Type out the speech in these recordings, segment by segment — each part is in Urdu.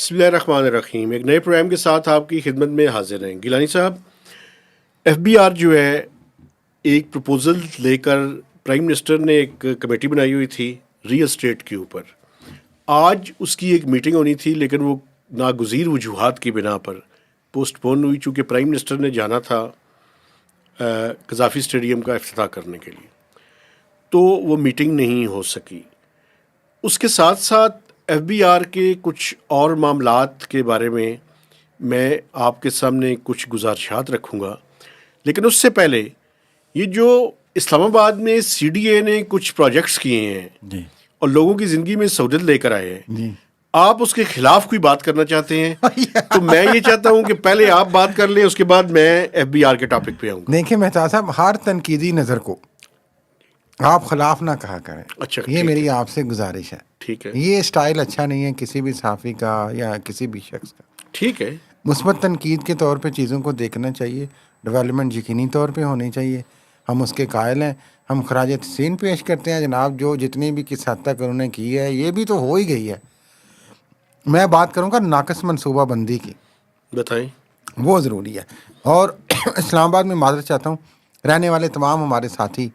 بسم اللہ الرحمن الرحیم. ایک نئے پروگرام کے ساتھ آپ کی خدمت میں حاضر ہیں. گیلانی صاحب، ایف بی آر جو ہے ایک پروپوزل لے کر پرائم منسٹر نے ایک کمیٹی بنائی ہوئی تھی ریئل اسٹیٹ کے اوپر. آج اس کی ایک میٹنگ ہونی تھی لیکن وہ ناگزیر وجوہات کی بنا پر پوسٹ پون ہوئی، چونکہ پرائم منسٹر نے جانا تھا قذافی اسٹیڈیم کا افتتاح کرنے کے لیے، تو وہ میٹنگ نہیں ہو سکی. اس کے ساتھ ساتھ ایف بی آر کے کچھ اور معاملات کے بارے میں آپ کے سامنے کچھ گزارشات رکھوں گا. لیکن اس سے پہلے یہ جو اسلام آباد میں سی ڈی اے نے کچھ پروجیکٹس کیے ہیں جی اور لوگوں کی زندگی میں سہولت لے کر آئے ہیں، جی آپ اس کے خلاف کوئی بات کرنا چاہتے ہیں تو میں یہ چاہتا ہوں کہ پہلے آپ بات کر لیں، اس کے بعد میں ایف بی آر کے ٹاپک پہ آؤں گا. دیکھیں مہتاب صاحب، ہر تنقیدی نظر کو آپ خلاف نہ کہا کریں. اچھا، یہ میری آپ سے گزارش ہے. ٹھیک ہے، یہ اسٹائل اچھا نہیں ہے کسی بھی صحافی کا یا کسی بھی شخص کا. ٹھیک ہے. مثبت تنقید کے طور پہ چیزوں کو دیکھنا چاہیے، ڈیولپمنٹ یقینی طور پہ ہونی چاہیے. ہم اس کے قائل ہیں، ہم خراج تحسین پیش کرتے ہیں جناب. جو جتنی بھی کس حد تک انہوں نے کی ہے یہ بھی تو ہو ہی گئی ہے. میں بات کروں گا ناقص منصوبہ بندی کی، بتائیں. وہ ضروری ہے. اور اسلام آباد میں معذرت چاہتا ہوں، رہنے والے تمام ہمارے ساتھی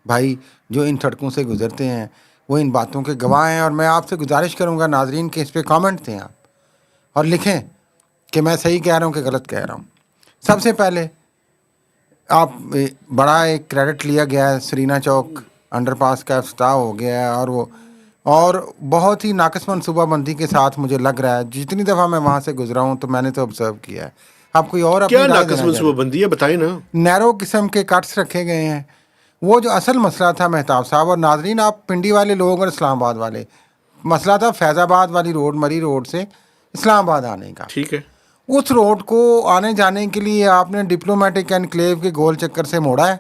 بھائی جو ان سڑکوں سے گزرتے ہیں وہ ان باتوں کے گواہ ہیں. اور میں آپ سے گزارش کروں گا ناظرین کہ اس پہ کامنٹ دیں آپ اور لکھیں کہ میں صحیح کہہ رہا ہوں کہ غلط کہہ رہا ہوں. سب سے پہلے آپ بڑا ایک کریڈٹ لیا گیا ہے، سرینا چوک انڈر پاس کا افتتاح ہو گیا ہے اور بہت ہی ناقص منصوبہ بندی کے ساتھ مجھے لگ رہا ہے. جتنی دفعہ میں وہاں سے گزرا ہوں تو میں نے تو آبزرو کیا ہے. آپ کوئی اور کیا اپنی رائے ناقص دینا منصوبہ بندی ہے، بتائیں نا. نیرو قسم کے کٹس رکھے گئے ہیں. وہ جو اصل مسئلہ تھا مہتاب صاحب اور ناظرین، آپ پنڈی والے لوگ اور اسلام آباد والے، مسئلہ تھا فیض آباد والی روڈ، مری روڈ سے اسلام آباد آنے کا. ٹھیک ہے. اس روڈ کو آنے جانے کے لیے آپ نے ڈپلومیٹک انکلیو کے گول چکر سے موڑا ہے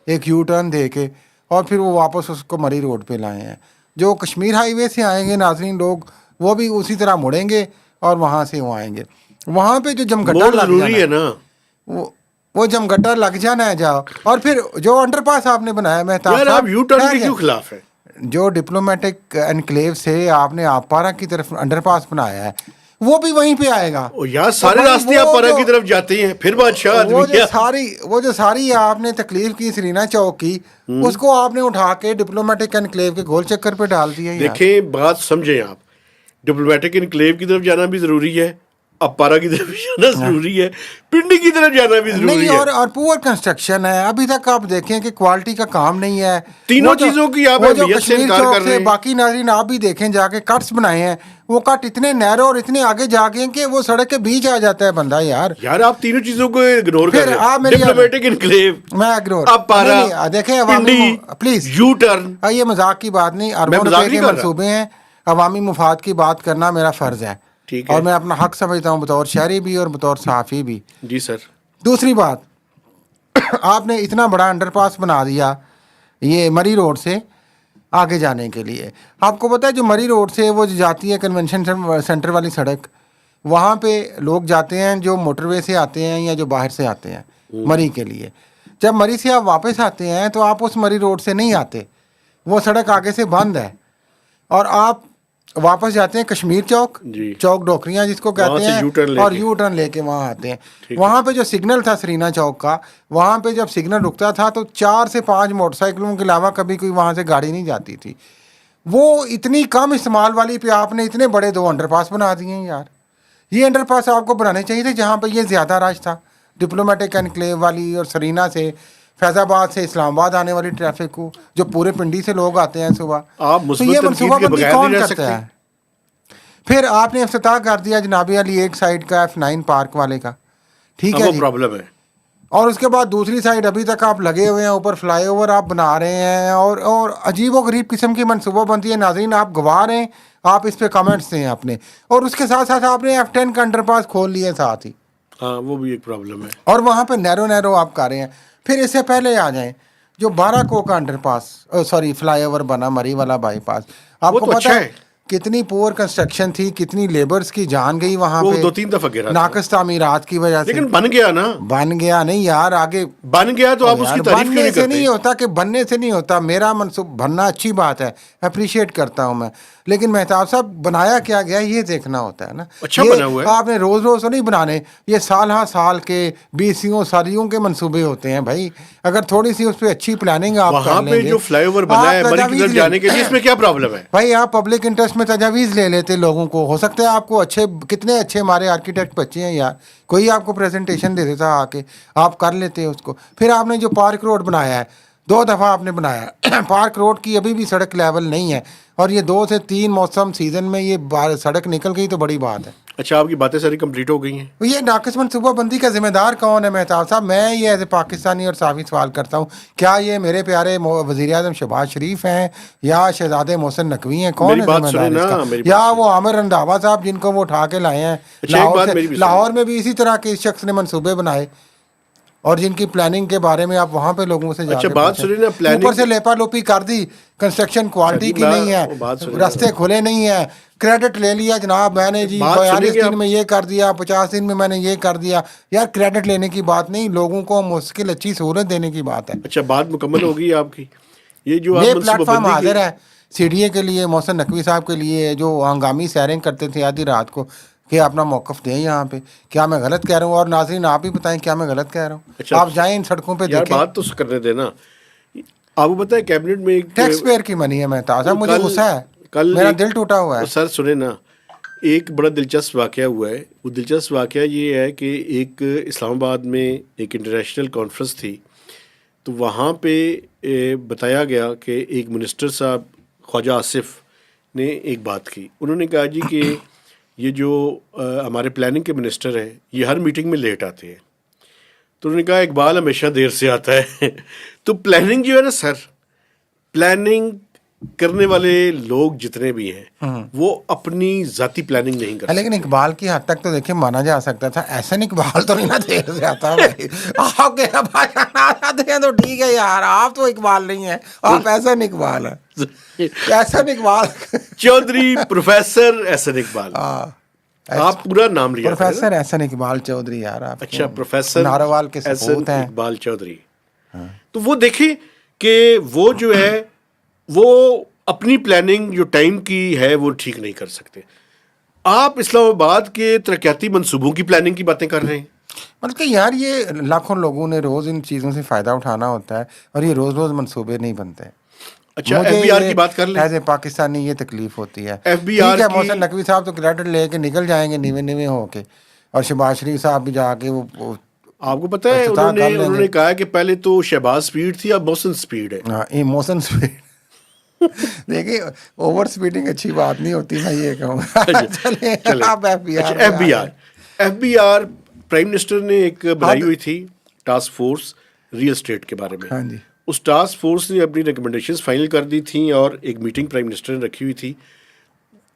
ایک یو ٹرن دے کے، اور پھر وہ واپس اس کو مری روڈ پہ لائے ہیں. جو کشمیر ہائی وے سے آئیں گے ناظرین لوگ، وہ بھی اسی طرح مڑیں گے اور وہاں سے وہ آئیں گے. وہاں پہ جو جمگٹا لگ ضروری ہے نا، وہ جمگٹا لگ جانا ہے جاؤ. اور پھر جو انڈر پاس آپ نے بنایا مہتاب یار صاحب، آپ یو ٹرن کے کیوں خلاف ہیں؟ جو ڈپلومیٹک انکلیو سے آپ نے آپارا کی طرف انڈر پاس بنایا ہے وہ بھی وہیں پہ آئے گا. یار سارے راستے آپ پارا کی طرف جاتے ہیں، پھر بادشاہ وہ جو ساری آپ نے تکلیف کی سرینا چوک کی، اس کو آپ نے اٹھا کے ڈپلومیٹک انکلیو کے گول چکر پہ ڈال دیا. دیکھیں بات سمجھیں آپ، ڈپلومیٹک انکلیو کی طرف جانا بھی ضروری ہے، اپارا کی طرف جانا ضروری ہے، پنڈی کی طرف جانا بھی ضروری ہے. اور پور کنسٹرکشن ہے. ابھی تک آپ دیکھیں کہ کوالٹی کا کام نہیں ہے. تینوں چیزوں کی آپ اہمیت سے انکار کر رہے ہیں. باقی ناظرین آپ بھی دیکھیں جا کے کٹس بنائے ہیں، وہ کٹ اتنے نیرو اور اتنے آگے جا کے کہ وہ سڑک کے بیچ آ جاتا ہے بندہ. یار آپ تینوں چیزوں کو اگنور کر رہے ہیں. ڈپلومیٹک انکلیو، میں اگنور اپارا، دیکھیں پنڈی، پلیز یو ٹرن. یہ مذاق کی بات نہیں، اربوں روپے کے منصوبے ہیں. عوامی مفاد کی بات کرنا میرا فرض ہے اور میں اپنا حق سمجھتا ہوں بطور شہری بھی اور بطور صحافی بھی. جی سر. دوسری بات، آپ نے اتنا بڑا انڈر پاس بنا دیا یہ مری روڈ سے آگے جانے کے لیے. آپ کو پتہ ہے جو مری روڈ سے وہ جاتی ہے کنونشن سینٹر والی سڑک، وہاں پہ لوگ جاتے ہیں جو موٹر وے سے آتے ہیں یا جو باہر سے آتے ہیں مری کے لیے. جب مری سے آپ واپس آتے ہیں تو آپ اس مری روڈ سے نہیں آتے، وہ سڑک آگے سے بند ہے اور آپ واپس جاتے ہیں کشمیر چوک، چوک ڈوکریاں جس کو کہتے ہیں، اور یو ٹرن لے کے وہاں آتے ہیں. وہاں پہ جو سگنل تھا سرینا چوک کا، وہاں پہ جب سگنل رکتا تھا تو 4 سے 5 موٹر سائیکلوں کے علاوہ کبھی کوئی وہاں سے گاڑی نہیں جاتی تھی. وہ اتنی کم استعمال والی پہ آپ نے اتنے بڑے 2 انڈر پاس بنا دیے ہیں. یار یہ انڈر پاس آپ کو بنانے چاہیے تھے جہاں پہ یہ زیادہ رش تھا، ڈپلومیٹک انکلیو والی اور سرینا سے فیض آباد سے اسلام آباد آنے والی ٹریفک کو، جو پورے پنڈی سے لوگ آتے ہیں صبح. تو یہ منصوبہ بندی کون کرتا ہے؟ پھر آپ نے افتتاح کر دیا جناب علی ایک سائڈ کا F9 پارک والے کا، ٹھیک ہے جی، پرابلم ہے. اور اس کے بعد دوسری سائڈ ابھی تک آپ لگے ہوئے ہیں، اوپر فلائی اوور آپ بنا رہے ہیں اور عجیب و غریب قسم کی منصوبہ بندی ہے. ناظرین آپ گواہ ہیں، آپ اس پہ کمنٹس دیں اپنے. اور اس کے ساتھ ساتھ آپ نے F10 کا انڈر پاس کھول لیے ساتھ ہی. ہاں وہ بھی ایک پرابلم ہے. اور وہاں پہ نیرو آپ کر رہے ہیں. پھر اس سے پہلے آ جائیں جو 12 کو کا انڈر پاس، فلائی اوور بنا مری والا بائی پاس. آپ کو پتہ ہے کتنی پور کنسٹرکشن تھی, کتنی لیبرز کی جان گئی وہاں وہ پہ 2-3 دفعہ گرا تھا. ناقص تعمیرات کی وجہ سے. لیکن بن گیا نا, بن گیا نہیں یار, آگے بن گیا تو آپ اس کی تعریف کیوں بننے نہیں سے کرتے؟ نہیں ہوتا کہ بننے سے نہیں ہوتا. میرا منصوب بننا اچھی بات ہے, اپریشیٹ کرتا ہوں میں, لیکن مہتاب صاحب بنایا کیا گیا یہ دیکھنا ہوتا ہے نا. اچھا یہ بنا ہوا ہے. آپ نے روز روز تو نہیں بنانے, یہ سال ہاں سال کے 20 صدیوں کے منصوبے ہوتے ہیں بھائی. اگر تھوڑی سی اس پہ اچھی پلاننگ آپ وہاں کر پہ لیں گے, جو فلائی اوور بنا ہے مری کی طرف جانے کے لیے, اس میں کیا پرابلم ہے بھائی آپ پبلک انٹرسٹ میں تجاویز لے لیتے لوگوں کو. ہو سکتا ہے آپ کو اچھے, کتنے اچھے ہمارے آرکیٹیکٹ بچے ہیں یار, کوئی آپ کو پریزنٹیشن دے دیتا آ کے, آپ کر لیتے اس کو. پھر آپ نے جو پارک روڈ بنایا ہے 2 دفعہ آپ نے بنایا, پارک روڈ کی ابھی بھی سڑک لیول نہیں ہے, اور یہ 2 سے 3 موسم سیزن میں یہ سڑک نکل گئی تو بڑی بات ہے. اچھا آپ کی باتیں ساری کمپلیٹ ہو گئی ہیں. یہ ناقص منصوبہ بندی کا ذمہ دار کون ہے مہتاب صاحب؟ میں یہ ایز اے پاکستانی اور صافی سوال کرتا ہوں, کیا یہ میرے پیارے وزیر اعظم شہباز شریف ہیں, یا شہزادے محسن نقوی ہیں؟ کون ہے ذمہ دار اس کا؟ یا وہ عامر رنداوا صاحب جن کو وہ اٹھا کے لائے ہیں لاہور سے؟ لاہور میں بھی اسی طرح کے اس شخص نے منصوبے بنائے, اور جن کی پلاننگ کے بارے میں آپ وہاں پہ لوگوں سے جا کے بات سنیں نا, پلاننگ اوپر سے لیپا لوپی کر دی, کنسٹرکشن کوالٹی کی نہیں ہے, راستے کھلے نہیں ہیں, کریڈٹ لے لیا جناب میں نے جی 42 دن میں یہ کر دیا, 50 دن میں نے یہ کر دیا. یار کریڈٹ لینے کی بات نہیں, لوگوں کو مشکل اچھی سہولت دینے کی بات ہے. اچھا بات مکمل ہو گئی آپ کی. یہ جو یہ پلیٹ فارم حاضر ہے سی ڈی اے کے لیے, محسن نقوی صاحب کے لیے, جو ہنگامی سیرنگ کرتے تھے آدھی رات کو, کہ اپنا موقف دیں یہاں پہ. کیا میں غلط کہہ رہا ہوں؟ اور ناظرین آپ بھی بتائیں کیا میں غلط کہہ رہا ہوں. آپ جائیں ان سڑکوں پہ دیکھیں. بات تو کرنے دینا. آپ کو پتہ ہے کیبنٹ میں ٹیکس پیئر کی منی ہے. میں تازہ مجھے غصہ ہے, میرا دل ٹوٹا ہوا ہے. سر سنیں نا, ایک بڑا دلچسپ واقعہ ہوا ہے. وہ دلچسپ واقعہ یہ ہے کہ ایک اسلام آباد میں ایک انٹرنیشنل کانفرنس تھی, تو وہاں پہ بتایا گیا کہ ایک منسٹر صاحب خواجہ آصف نے ایک بات کی. انہوں نے کہا جی کہ یہ جو ہمارے پلاننگ کے منسٹر ہیں یہ ہر میٹنگ میں لیٹ آتے ہیں. تو انہوں نے کہا اقبال ہمیشہ دیر سے آتا ہے. تو پلاننگ جو ہے نا سر, پلاننگ کرنے والے لوگ جتنے بھی ہیں وہ اپنی ذاتی پلاننگ نہیں کرتے. لیکن اقبال کی حد تک تو دیکھیں مانا جا سکتا تھا, ایسا نہیں اقبال تو نہیں نا دیر سے آتا بھائی. آپ کے آتے ہیں تو ٹھیک ہے یار, آپ تو اقبال نہیں ہیں, آپ احسن اقبال ہیں. احسن اقبال چودھری پروفیسر احسن اقبال, آپ پورا نام لیا پروفیسر احسن اقبال چودھری یار. آپ اچھا پروفیسر ناروال کے احسن سپوت ہیں اقبال چودھری. تو وہ دیکھیں کہ وہ جو ہے وہ اپنی پلاننگ جو ٹائم کی ہے وہ ٹھیک نہیں کر سکتے. آپ اسلام آباد کے ترقیاتی منصوبوں کی پلاننگ کی باتیں کر رہے ہیں. مطلب کہ یار یہ لاکھوں لوگوں نے روز ان چیزوں سے فائدہ اٹھانا ہوتا ہے, اور یہ روز روز منصوبے نہیں بنتے. اچھا ایف بی آر کی بات کر لیں. ایز اے پاکستانی یہ تکلیف ہوتی ہے. ایف بی آر کی محسن نقوی صاحب تو کریڈٹ لے کے نکل جائیں گے نیوے نیوے ہو کے, اور شہباز شریف صاحب بھی جا کے وہ آپ کو پتہ ہے انہوں نے کہا کہ پہلے تو شہباز سپیڈ تھی, اب محسن سپیڈ ہے. ہاں محسن سپیڈ. دیکھیے اوور سپیڈنگ اچھی بات نہیں ہوتی, میں یہ کہوں گا. F B R prime minister نے ایک بنائی ہوئی تھی ٹاسک فورس ریئل اسٹیٹ کے بارے میں. ہاں جی, اس ٹاسک فورس نے اپنی ریکمنڈیشنز فائنل کر دی تھیں, اور ایک میٹنگ پرائم منسٹر نے رکھی ہوئی تھی.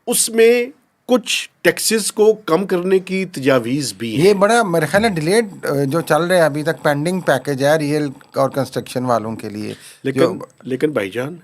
اس میں کچھ ٹیکسز کو کم کرنے کی تجاویز بھی ہیں. یہ بڑا میرے خیال ہے ڈیلیڈ جو چل رہے ہیں ابھی تک, پینڈنگ پیکج ہے ریئل اور کنسٹرکشن والوں کے لیے. لیکن بھائی جان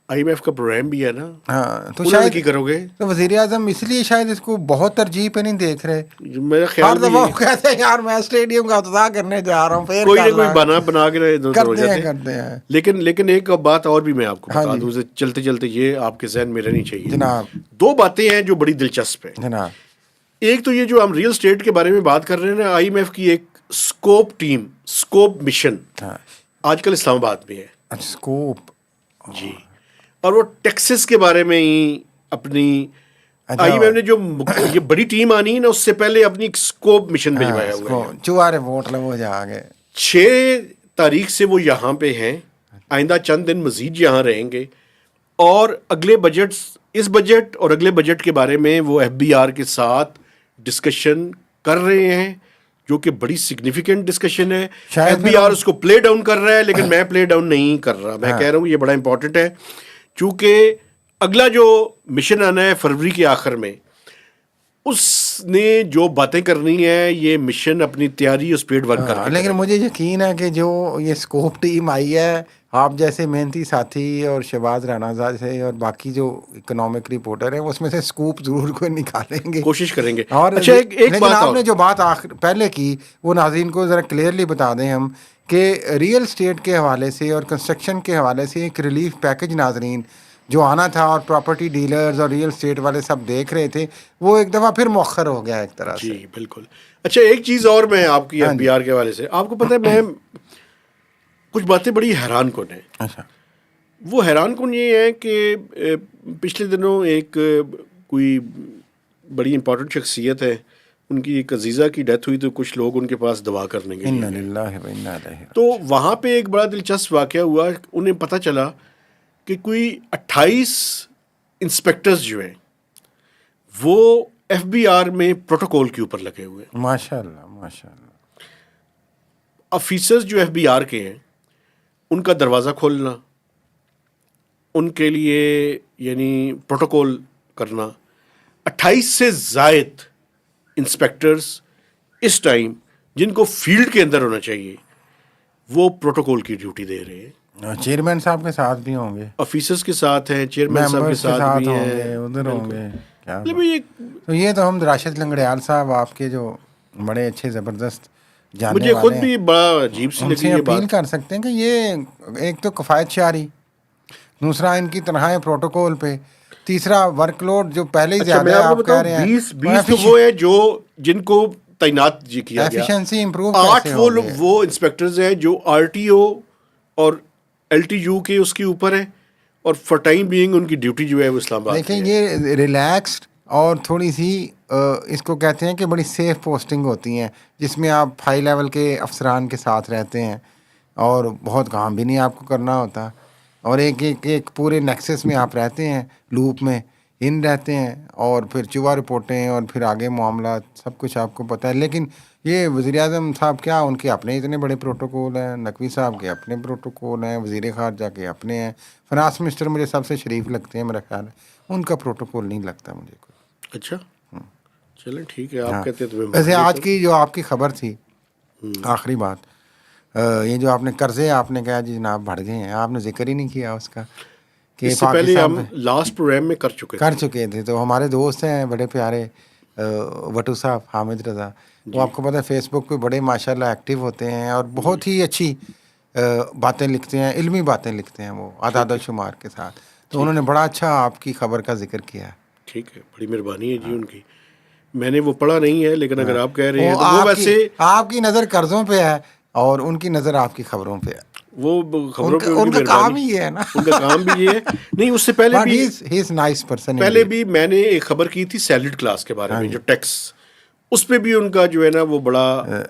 آئی ایم ایف کا پروگرام بھی ہے نا, ہاں تو شاید کی کرو گے. تو وزیر اعظم اس لیے شاید اس کو بہت ترجیح پہ نہیں دیکھ رہے. میرا خیال ہر دفعہ کہتے ہیں یار میں اسٹیڈیم کا افتتاح کرنے جا رہا ہوں, پھر کوئی نہ کوئی بنا بنا کے کرتے ہیں. لیکن ایک بات اور بھی میں آپ کو بتا دوں, چلتے چلتے یہ آپ کے ذہن میں رہنی چاہیے جناب. 2 باتیں ہیں جو بڑی دلچسپ ہیں جناب. ایک تو یہ جو ہم ریئل اسٹیٹ کے بارے میں بات کر رہے ہیں نا, آئی ایم ایف کی ایک اسکوپ ٹیم, اسکوپ مشن آج کل اسلام آباد میں ہے. اسکوپ جی, اور وہ ٹیکسس کے بارے میں ہی اپنی آئی ایم ایف نے جو یہ بڑی ٹیم آنی ہے نا, اس سے پہلے اپنی ایک اسکوپ مشن بھجوایا ہوا ہے. چوارے ووٹ لگو جا گئے. 6 تاریخ سے وہ یہاں پہ ہیں, آئندہ چند دن مزید یہاں رہیں گے, اور اگلے بجٹ, اس بجٹ اور اگلے بجٹ کے بارے میں وہ ایف بی آر کے ساتھ ڈسکشن کر رہے ہیں, جو کہ بڑی سگنیفیکنٹ ڈسکشن ہے. ایف بی آر اس کو پلے ڈاؤن کر رہا ہے, لیکن میں پلے ڈاؤن نہیں کر رہا. میں کہہ رہا ہوں یہ بڑا امپورٹنٹ ہے, چونکہ اگلا جو مشن آنا ہے فروری کے آخر میں, اس نے جو باتیں کرنی ہے یہ مشن اپنی تیاری اور اسپیڈ ورک کر. لیکن مجھے یقین ہے کہ جو یہ اسکوپ ٹیم آئی ہے آپ جیسے محنتی ساتھی اور شہباز رانا جیسے اور باقی جو اکنامک رپورٹر ہیں اس میں سے سکوپ ضرور کوئی نکالیں گے، کوشش کریں گے. اور اچھا ایک لیکن بات آپ اور نے جو بات پہلے کی وہ ناظرین کو ذرا کلیئرلی بتا دیں ہم کہ ریئل اسٹیٹ کے حوالے سے اور کنسٹرکشن کے حوالے سے ایک ریلیف پیکج ناظرین جو آنا تھا اور پراپرٹی ڈیلرز اور ریئل اسٹیٹ والے سب دیکھ رہے تھے، وہ ایک دفعہ پھر مؤخر ہو گیا ایک طرح سے. جی بالکل. اچھا ایک چیز اور میں آپ کی ہاں ایف جی. بی آر کے حوالے سے، آپ کو پتہ ہے میں کچھ باتیں بڑی حیران کن ہیں. اچھا. وہ حیران کن یہ ہے کہ پچھلے دنوں ایک کوئی بڑی امپورٹنٹ شخصیت ہے، ان کی ایک عزیزہ کی ڈیتھ ہوئی تو کچھ لوگ ان کے پاس دعا کرنے کے لیے انا گئے. للہ و انا الیہ. تو وہاں پہ ایک بڑا دلچسپ واقعہ ہوا. انہیں پتہ چلا کہ کوئی 28 انسپیکٹرز جو ہیں وہ ایف بی آر میں پروٹوکول کے اوپر لگے ہوئے ہیں. ماشاء اللہ ماشاء اللہ. آفیسرز جو ایف بی آر کے ہیں ان کا دروازہ کھولنا، ان کے لیے یعنی پروٹوکول کرنا، 28 سے زائد انسپیکٹرز اس ٹائم جن کو فیلڈ کے اندر ہونا چاہیے وہ پروٹوکول کی ڈیوٹی دے رہے ہیں. چیئرمین صاحب کے ساتھ بھی ہوں گے، آفیسرز کے ساتھ ہیں، چیئرمین صاحب کے ممبرس کے ساتھ ساتھ بھی ہوں ہیں. گے، ادھر ہوں گے. کیا مطلب یہ تو یہ تو ہم راشد لنگڑیال صاحب آپ کے جو بڑے اچھے زبردست جاننے مجھے خود والے بھی ہیں، بڑا عجیب سی ان لگی سے یہ اپیل بات. کر سکتے ہیں کہ یہ ایک تو کفایت شعاری، دوسرا ان کی تنہائیں پروٹوکول پہ، تیسرا ورک لوڈ جو پہلے ہی اچھا زیادہ میں ہے آپ کو آپ کہہ بتاؤں، رہے ہیں. 20 تو وہ ہے جو جن کو تعینات کیا گیا. ایفیشنسی امپروو 8 کیسے ہوگی؟ وہ انسپیکٹرز ہیں جو آر ٹی او اور ایل ٹی یو کے اس کے اوپر ہیں، اور فار ٹائم بینگ ان کی ڈیوٹی جو ہے وہ اسلام آباد دیکھیں کی ہے. یہ ریلیکسڈ اور تھوڑی سی اس کو کہتے ہیں کہ بڑی سیف پوسٹنگ ہوتی ہیں جس میں آپ ہائی لیول کے افسران کے ساتھ رہتے ہیں اور بہت کام بھی نہیں آپ کو کرنا ہوتا، اور ایک پورے نیکسس میں آپ رہتے ہیں، لوپ میں رہتے ہیں، اور پھر چوہا رپورٹیں اور پھر آگے معاملات سب کچھ آپ کو پتہ ہے. لیکن یہ وزیر اعظم صاحب کیا ان کے اپنے اتنے بڑے پروٹوکول ہیں، نقوی صاحب کے اپنے پروٹوکول ہیں، وزیر خارجہ کے اپنے ہیں، فنانس منسٹر مجھے سب سے شریف لگتے ہیں میرا خیال ہے، ان کا پروٹوکول نہیں لگتا مجھے کوئی. اچھا چلیں ٹھیک ہے، آپ ہاں. کہتے ہیں تو میں مان ویسے لیتا آج ہوں. کی جو آپ کی خبر تھی آخری بات، یہ جو آپ نے قرضے آپ نے کہا جی جناب بڑھ گئے ہیں، آپ نے ذکر ہی نہیں کیا اس کا کہ اس سے پہلے پاکستان ہم لاسٹ پروگرام میں کر چکے کر تھے. چکے تھے. تو ہمارے دوست ہیں بڑے پیارے وٹو صاحب، حامد رضا، وہ آپ کو پتہ ہے فیس بک پہ بڑے ماشاء اللہ ایکٹیو ہوتے ہیں اور بہت ہی اچھی باتیں لکھتے ہیں، علمی باتیں لکھتے ہیں وہ اعداد و شمار کے ساتھ. تو انہوں نے بڑا اچھا آپ کی خبر کا ذکر کیا. ٹھیک ہے، بڑی مہربانی ہے جی ان کی. میں نے وہ پڑھا نہیں ہے لیکن اگر آپ کہہ رہے ہیں وہ تو وہ ویسے آپ کی نظر قرضوں پہ ہے اور ان کی نظر آپ کی خبروں پہ ہے. وہ خبروں پہ ان کی کا کام مہربانی، ہی ہے نا. ان کا کام بھی یہ ہے. نہیں اس سے پہلے بھی نائس پرسن. پہلے بھی میں نے ایک خبر کی تھی سیلڈ کلاس کے بارے میں، جو ٹیکس، اس پہ بھی ان کا جو ہے نا وہ بڑا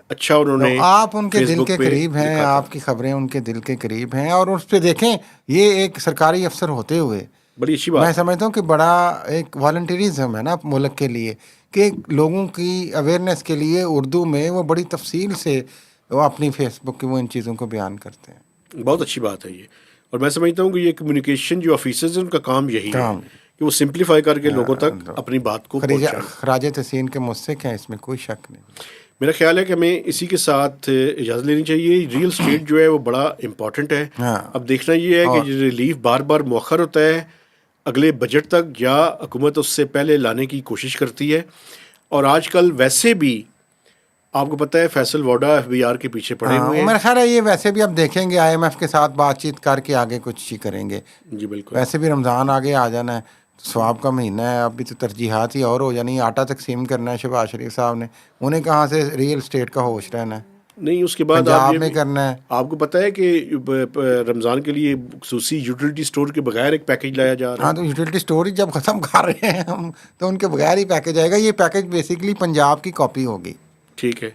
اچھا انہوں نے آپ ان کے فیس دل بک کے پہ قریب ہیں، لکھا تھا. آپ کی خبریں ان کے دل کے قریب ہیں، اور اس پہ دیکھیں یہ ایک سرکاری افسر ہوتے ہوئے بڑی اچھی میں بات ہے. سمجھتا ہوں کہ بڑا ایک والنٹیرزم ہے نا ملک کے لیے کہ لوگوں کی اویئرنیس کے لیے اردو میں وہ بڑی تفصیل سے وہ اپنی فیس بک کی وہ ان چیزوں کو بیان کرتے ہیں. بہت اچھی بات ہے یہ. اور میں سمجھتا ہوں کہ یہ کمیونیکیشن جو آفیسرز ہیں ان کا کام یہی ہے کہ وہ سمپلیفائی کر کے لوگوں تک اپنی بات کو پہنچائیں. خراج تحسین کے مجھ سے کیا اس میں کوئی شک نہیں. میرا خیال ہے کہ ہمیں اسی کے ساتھ اجازت لینی چاہیے. ریئل اسٹیٹ جو ہے وہ بڑا امپورٹنٹ ہے. اب دیکھنا یہ ہے کہ ریلیف بار بار مؤخر ہوتا ہے اگلے بجٹ تک، یا حکومت اس سے پہلے لانے کی کوشش کرتی ہے. اور آج کل ویسے بھی آپ کو پتہ ہے Faisal Vawda F B R کے پیچھے پڑے ہوئے ہیں. میرا خیال ہے یہ ویسے بھی اب دیکھیں گے آئی ایم ایف کے ساتھ بات چیت کر کے آگے کچھ ہی کریں گے. جی بالکل. ویسے بھی رمضان آگے آ جانا ہے، ثواب کا مہینہ ہے، ابھی تو ترجیحات ہی اور ہو جانی. آٹا تقسیم کرنا ہے شہباز شریف صاحب نے، انہیں کہاں سے ریئل اسٹیٹ کا ہوش رہنا ہے. نہیں اس کے بعد پنجاب میں کرنا ہے. آپ کو پتہ ہے کہ رمضان کے لیے خصوصی یوٹیلیٹی اسٹور کے بغیر ایک پیکیج لایا جا رہا ہے. ہاں تو یوٹیلیٹی اسٹور ہی جب ختم کر رہے ہیں ہم تو ان کے بغیر ہی پیکیج آئے گا. یہ پیکیج بیسیکلی پنجاب کی کاپی ہوگی. ٹھیک ہے.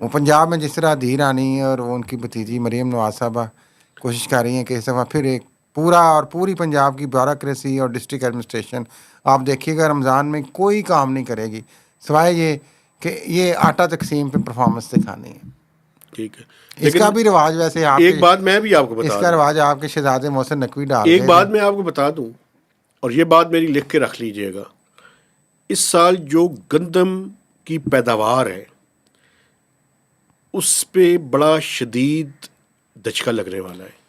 وہ پنجاب میں جس طرح دھی رانی اور وہ ان کی بھتیجی مریم نواز صاحبہ کوشش کر رہی ہیں کہ اس دفعہ پھر ایک پوری پنجاب کی بیوروکریسی اور ڈسٹرکٹ ایڈمنسٹریشن آپ دیکھیے گا رمضان میں کوئی کام نہیں کرے گی سوائے یہ کہ یہ آٹا تقسیم پہ پرفارمنس دکھانی ہے. ٹھیک ہے. اس کا بھی رواج ویسے ایک بات میں بھی آپ کو بتا اس دوں، کا رواج آپ کے شہزادے محسن نقوی ڈال ایک گئے بات تھے. میں آپ کو بتا دوں اور یہ بات میری لکھ کے رکھ لیجئے گا. اس سال جو گندم کی پیداوار ہے اس پہ بڑا شدید دھچکا لگنے والا ہے.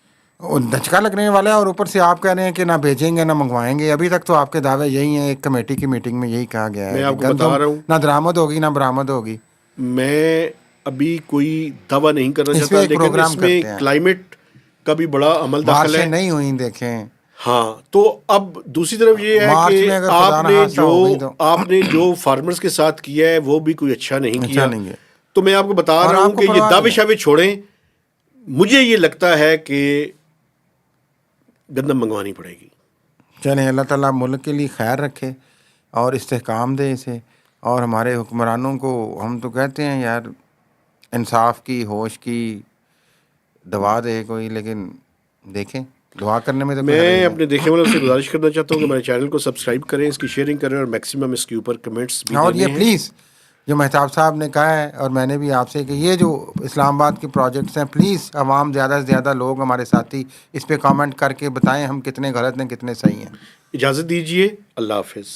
دھچکا لگنے والا ہے، اور اوپر سے آپ کہہ رہے ہیں کہ نہ بھیجیں گے نہ منگوائیں گے. ابھی تک تو آپ کے دعوے یہی ہیں، ایک کمیٹی کی میٹنگ میں یہی کہا گیا ہے میں کہ آپ کو بتا گندم رہا ہوں، نہ درآمد ہوگی نہ برآمد ہوگی. میں ابھی کوئی دعویٰ نہیں کرنا اس پہ چاہتا، ایک لیکن پروگرام اس میں کرتے ہیں. کلائمیٹ کا بھی بڑا عمل دخل بارشیں ہے. نہیں ہوئیں دیکھیں. ہاں، تو اب دوسری طرف یہ ہے مارچ کہ میں اگر خدا نخواستہ ہو گئی تو آپ نے جو فارمرز کے ساتھ کیا ہے وہ بھی کوئی اچھا نہیں اچھا کیا. نہیں ہے. تو میں آپ کو بتا اور رہا آپ ہوں کو کہ یہ پرواہ دعوے نہیں ہے. شاوے چھوڑیں. مجھے یہ لگتا ہے کہ گندم منگوانی پڑے گی. چلیں، اللہ تعالیٰ ملک کے لیے خیر رکھے اور استحکام دے اسے. اور ہمارے حکمرانوں کو ہم تو کہتے ہیں یار انصاف کی، ہوش کی دعا دے کوئی، لیکن دیکھیں دعا کرنے میں تو کوئی حرج میں نہیں. اپنے دیکھنے والوں سے گزارش کرنا چاہتا ہوں کہ ہمارے چینل کو سبسکرائب کریں، اس کی شیئرنگ کریں، اور میکسیمم اس کے اوپر کمنٹس بھی اور دینے یہ ہیں. پلیز جو مہتاب صاحب نے کہا ہے اور میں نے بھی آپ سے کہ یہ جو اسلام آباد کے پروجیکٹس ہیں، پلیز عوام زیادہ سے زیادہ لوگ ہمارے ساتھی اس پہ کامنٹ کر کے بتائیں ہم کتنے غلط ہیں کتنے صحیح ہیں. اجازت دیجیے، اللہ حافظ.